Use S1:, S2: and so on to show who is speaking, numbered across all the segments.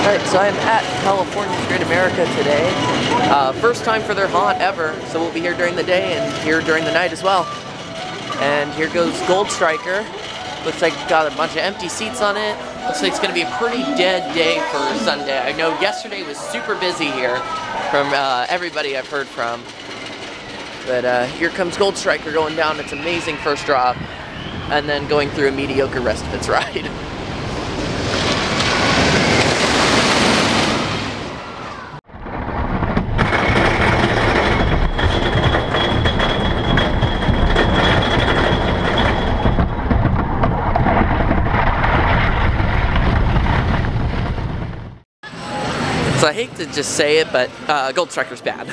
S1: Alright, so I'm at California's Great America today. First time for their haunt ever, so we'll be here during the day and here during the night as well. And here goes Gold Striker. Looks like got a bunch of empty seats on it. Looks like it's going to be a pretty dead day for Sunday. I know yesterday was super busy here from everybody I've heard from. But here comes Gold Striker going down its amazing first drop and then going through a mediocre rest of its ride. So I hate to just say it, but Gold Striker's bad.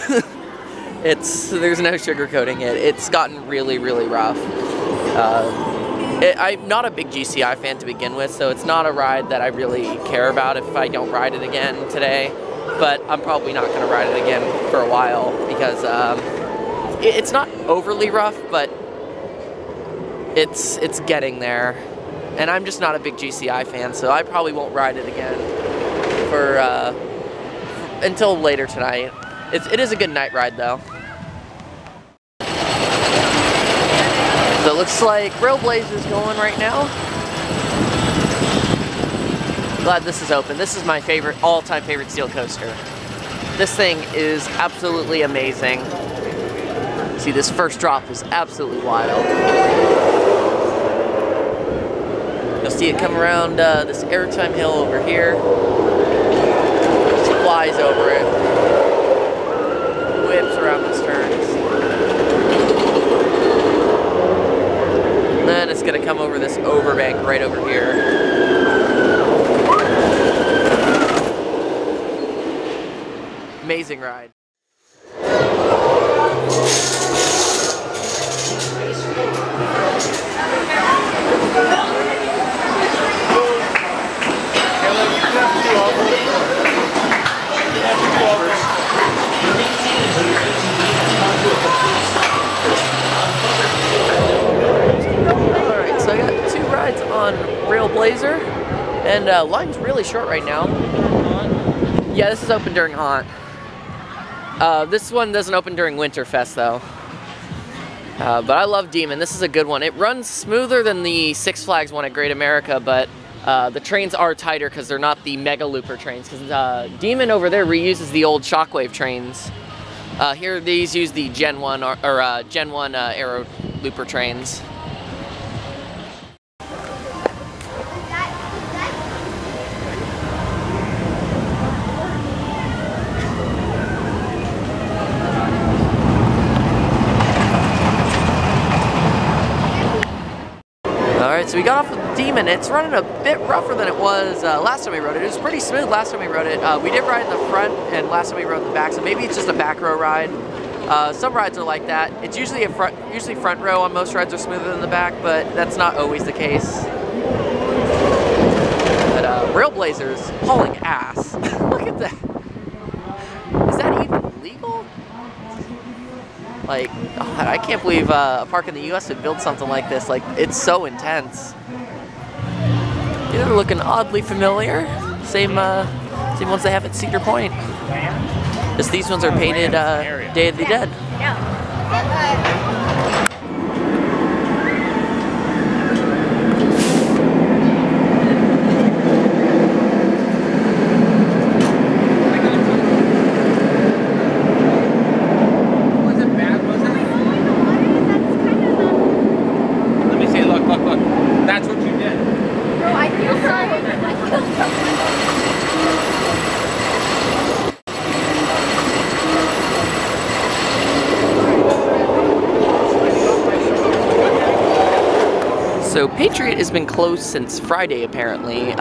S1: There's no sugarcoating it. It's gotten really, really rough. I'm not a big GCI fan to begin with, so it's not a ride that I really care about if I don't ride it again today. But I'm probably not going to ride it again for a while because it's not overly rough, but it's getting there. And I'm just not a big GCI fan, so I probably won't ride it again until later tonight. It is a good night ride though. So it looks like Railblazer's going right now. Glad this is open. This is my favorite, all-time favorite steel coaster. This thing is absolutely amazing. See, this first drop is absolutely wild. You'll see it come around this airtime hill over here. Flies over it, whips around those turns, and then it's going to come over this overbank right over here. Amazing ride. Alright, so I got two rides on Railblazer, and line's really short right now. Yeah, this is open during haunt. This one doesn't open during Winterfest though. But I love Demon. This is a good one. It runs smoother than the Six Flags one at Great America, but the trains are tighter because they're not the Mega Looper trains. Because Demon over there reuses the old Shockwave trains. Here these use the Gen 1 or Gen 1 Aero Looper trains. Alright, so we got off with Demon. It's running a bit rougher than it was last time we rode it. It was pretty smooth last time we rode it. We did ride in the front, and last time we rode in the back, so maybe it's just a back row ride. Some rides are like that. It's usually front row on most rides are smoother than the back, but that's not always the case. But Railblazer's hauling ass. Look at that. Is that even legal? Like, God, I can't believe a park in the U.S. would build something like this. Like, it's so intense. They're looking oddly familiar. Same ones they have at Cedar Point. Just these ones are painted Day of the Dead. So Patriot has been closed since Friday apparently.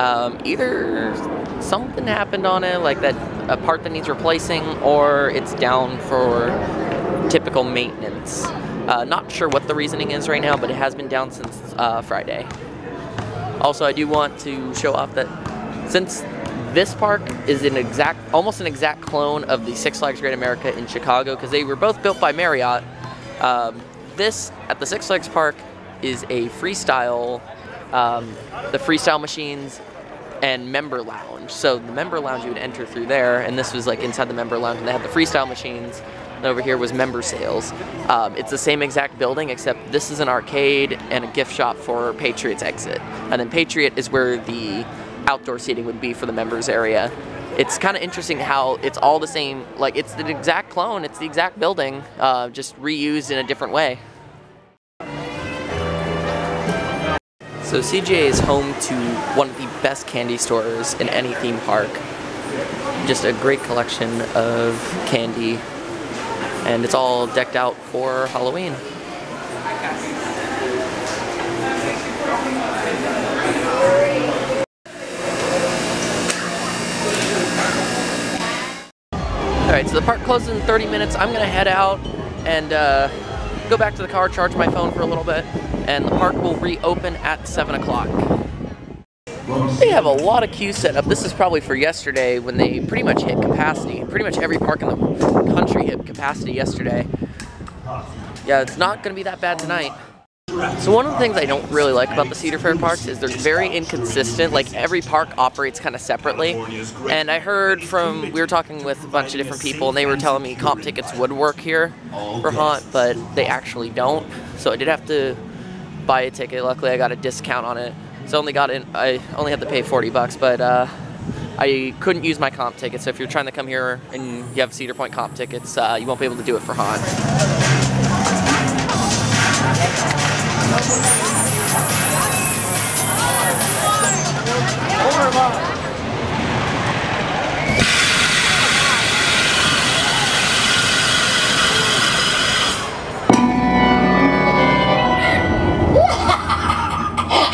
S1: Either something happened on it, like a part that needs replacing, or it's down for typical maintenance. Not sure what the reasoning is right now, but it has been down since Friday. Also, I do want to show off that since this park is almost an exact clone of the Six Flags Great America in Chicago, because they were both built by Marriott, this at the Six Flags Park is a freestyle. The freestyle machines and member lounge. So the member lounge, you would enter through there, and this was like inside the member lounge, and they had the freestyle machines. And over here was member sales. It's the same exact building, except this is an arcade and a gift shop for Patriot's exit. And then Patriot is where the outdoor seating would be for the members area. It's kind of interesting how it's all the same, like it's the exact clone, it's the exact building, just reused in a different way. So CGA is home to one of the best candy stores in any theme park. Just a great collection of candy, and it's all decked out for Halloween. Alright, so the park closes in 30 minutes. I'm gonna head out and go back to the car, charge my phone for a little bit, and the park will reopen at 7 o'clock. They have a lot of queues set up. This is probably for yesterday when they pretty much hit capacity. Pretty much every park in the country hit capacity yesterday. Yeah, it's not going to be that bad tonight. So one of the things I don't really like about the Cedar Fair parks is they're very inconsistent. Like every park operates kind of separately. And I heard we were talking with a bunch of different people, and they were telling me comp tickets would work here for Haunt, but they actually don't. So I did have to buy a ticket. Luckily I got a discount on it. So I only had to pay 40 bucks, but I couldn't use my comp ticket. So if you're trying to come here and you have Cedar Point comp tickets, you won't be able to do it for Haunt.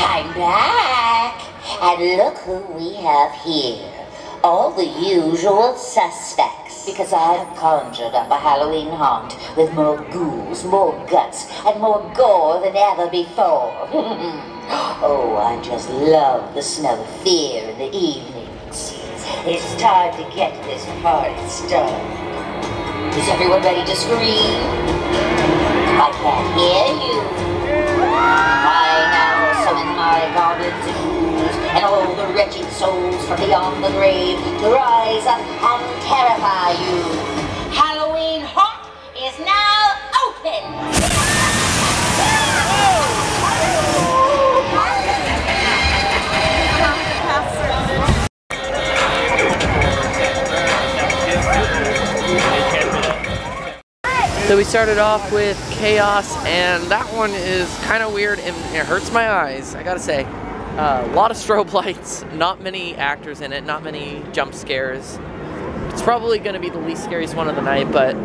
S2: I'm back, and look who we have here. All the usual suspects, because I've conjured up a Halloween haunt with more ghouls, more guts, and more gore than ever before. Oh, I just love the smell of fear in the evenings. It's time to get this party started. Is everyone ready to scream? I can't hear you. I now summon my guardians and ghouls and all the wretched souls from beyond the grave to rise up and terrify you. Halloween Haunt is now open!
S1: So we started off with Chaos, and that one is kind of weird and it hurts my eyes, I gotta say. A lot of strobe lights, not many actors in it, not many jump scares. It's probably going to be the least scariest one of the night, but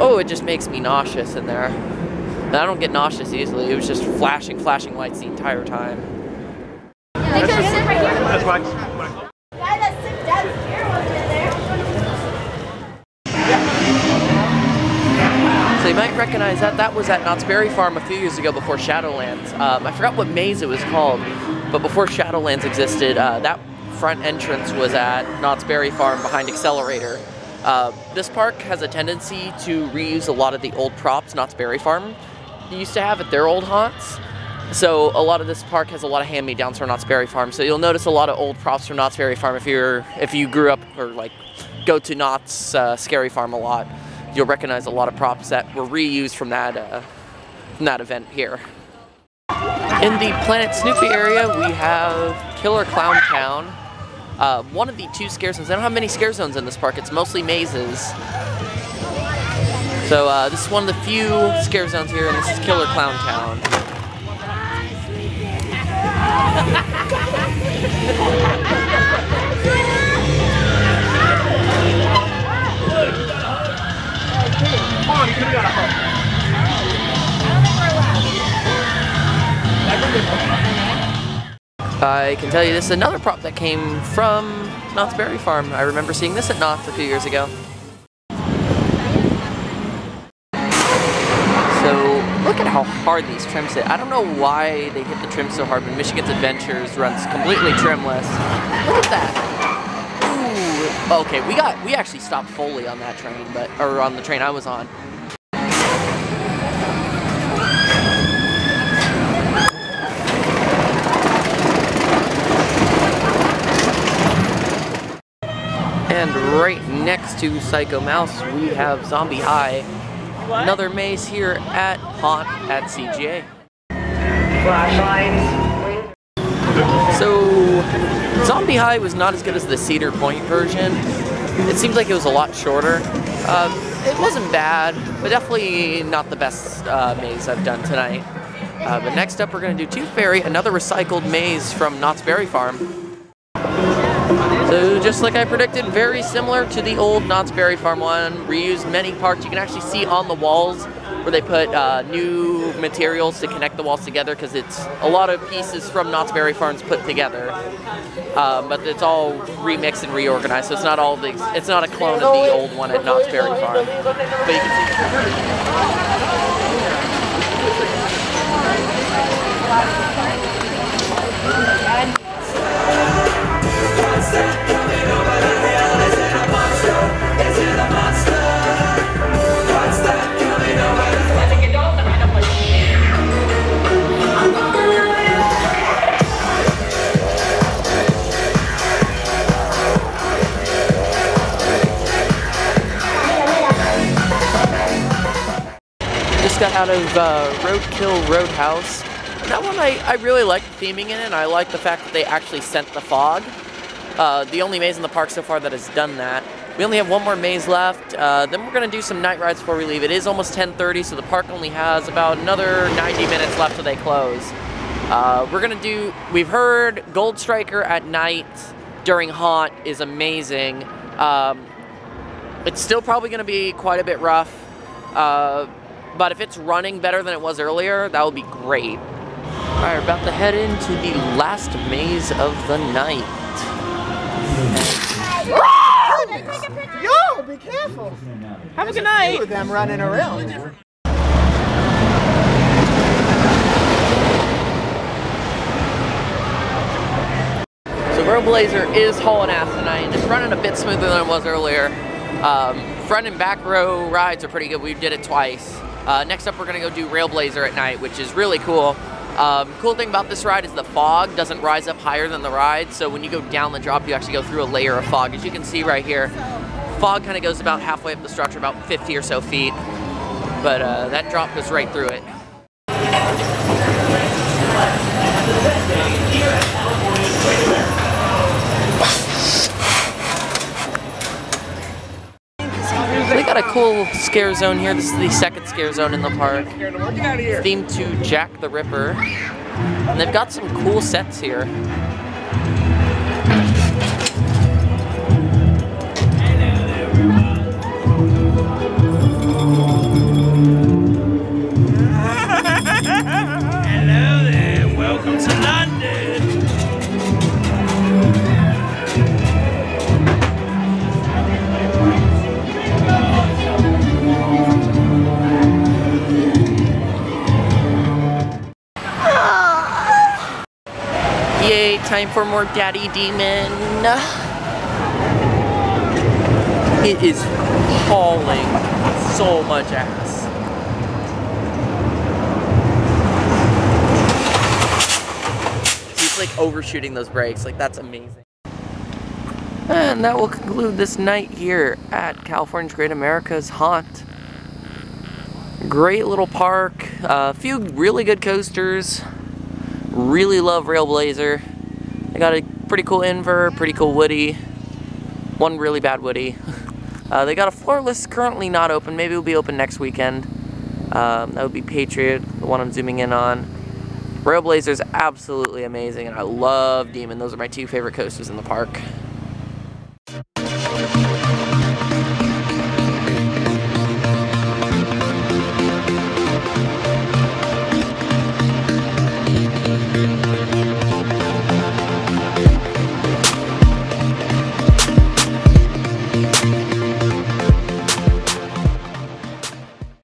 S1: oh, it just makes me nauseous in there. And I don't get nauseous easily, it was just flashing lights the entire time.
S3: They could have sit right here.
S4: That's why.
S3: Guy that sit down here wasn't in there.
S1: So you might recognize that. That was at Knott's Berry Farm a few years ago before Shadowlands. I forgot what maze it was called, but before Shadowlands existed, that front entrance was at Knott's Berry Farm behind Accelerator. This park has a tendency to reuse a lot of the old props Knott's Berry Farm used to have at their old haunts. So a lot of this park has a lot of hand-me-downs from Knott's Berry Farm. So you'll notice a lot of old props from Knott's Berry Farm if you grew up or like go to Knott's Scary Farm a lot. You'll recognize a lot of props that were reused from that event here. In the Planet Snoopy area, we have Killer Clown Town. One of the two scare zones. They don't have many scare zones in this park. It's mostly mazes. So this is one of the few scare zones here, and this is Killer Clown Town. I can tell you this is another prop that came from Knott's Berry Farm. I remember seeing this at Knott's a few years ago. So look at how hard these trims hit. I don't know why they hit the trim so hard, but Michigan's Adventures runs completely trimless. Look at that. Ooh. Okay, we actually stopped fully on that train, or on the train I was on. And right next to Psycho Mouse, we have Zombie High. Another maze here at Haunt at CGA.
S4: Flashlights.
S1: So, Zombie High was not as good as the Cedar Point version. It seems like it was a lot shorter. It wasn't bad, but definitely not the best maze I've done tonight. But next up, we're going to do Tooth Fairy, another recycled maze from Knott's Berry Farm. So just like I predicted, very similar to the old Knott's Berry Farm one. Reused many parts. You can actually see on the walls where they put new materials to connect the walls together, because it's a lot of pieces from Knott's Berry Farms put together. But it's all remixed and reorganized, so it's not all it's not a clone of the old one at Knott's Berry Farm. But you can see. Just got out of Roadkill Roadhouse. And that one I really like the theming in it, and I like the fact that they actually sent the fog. The only maze in the park so far that has done that. We only have one more maze left. Then we're going to do some night rides before we leave. It is almost 10:30, so the park only has about another 90 minutes left till they close. We've heard Gold Striker at night during Haunt is amazing. It's still probably going to be quite a bit rough. But if it's running better than it was earlier, that would be great. Alright, we're about to head into the last maze of the night.
S4: Yo, be careful. Have a good night. With them running around.
S1: So Roadblazer is hauling ass tonight, and it's running a bit smoother than it was earlier. Front and back row rides are pretty good. We did it twice. Next up, we're going to go do Railblazer at night, which is really cool. Cool thing about this ride is the fog doesn't rise up higher than the ride, so when you go down the drop, you actually go through a layer of fog. As you can see right here, fog kind of goes about halfway up the structure, about 50 or so feet, but that drop goes right through it. They got a cool scare zone here. This is the second scare zone in the park. Themed to Jack the Ripper. And they've got some cool sets here.
S5: Hello there, welcome to London.
S1: Yay, time for more Daddy Demon. It is hauling so much ass. He's like overshooting those brakes, like that's amazing. And that will conclude this night here at California's Great America's Haunt. Great little park, a few really good coasters. Really love Railblazer. They got a pretty cool Inver, pretty cool Woody, one really bad Woody. They got a floorless currently not open. Maybe it'll be open next weekend. That would be Patriot, the one I'm zooming in on. Railblazer's absolutely amazing, and I love Demon. Those are my two favorite coasters in the park.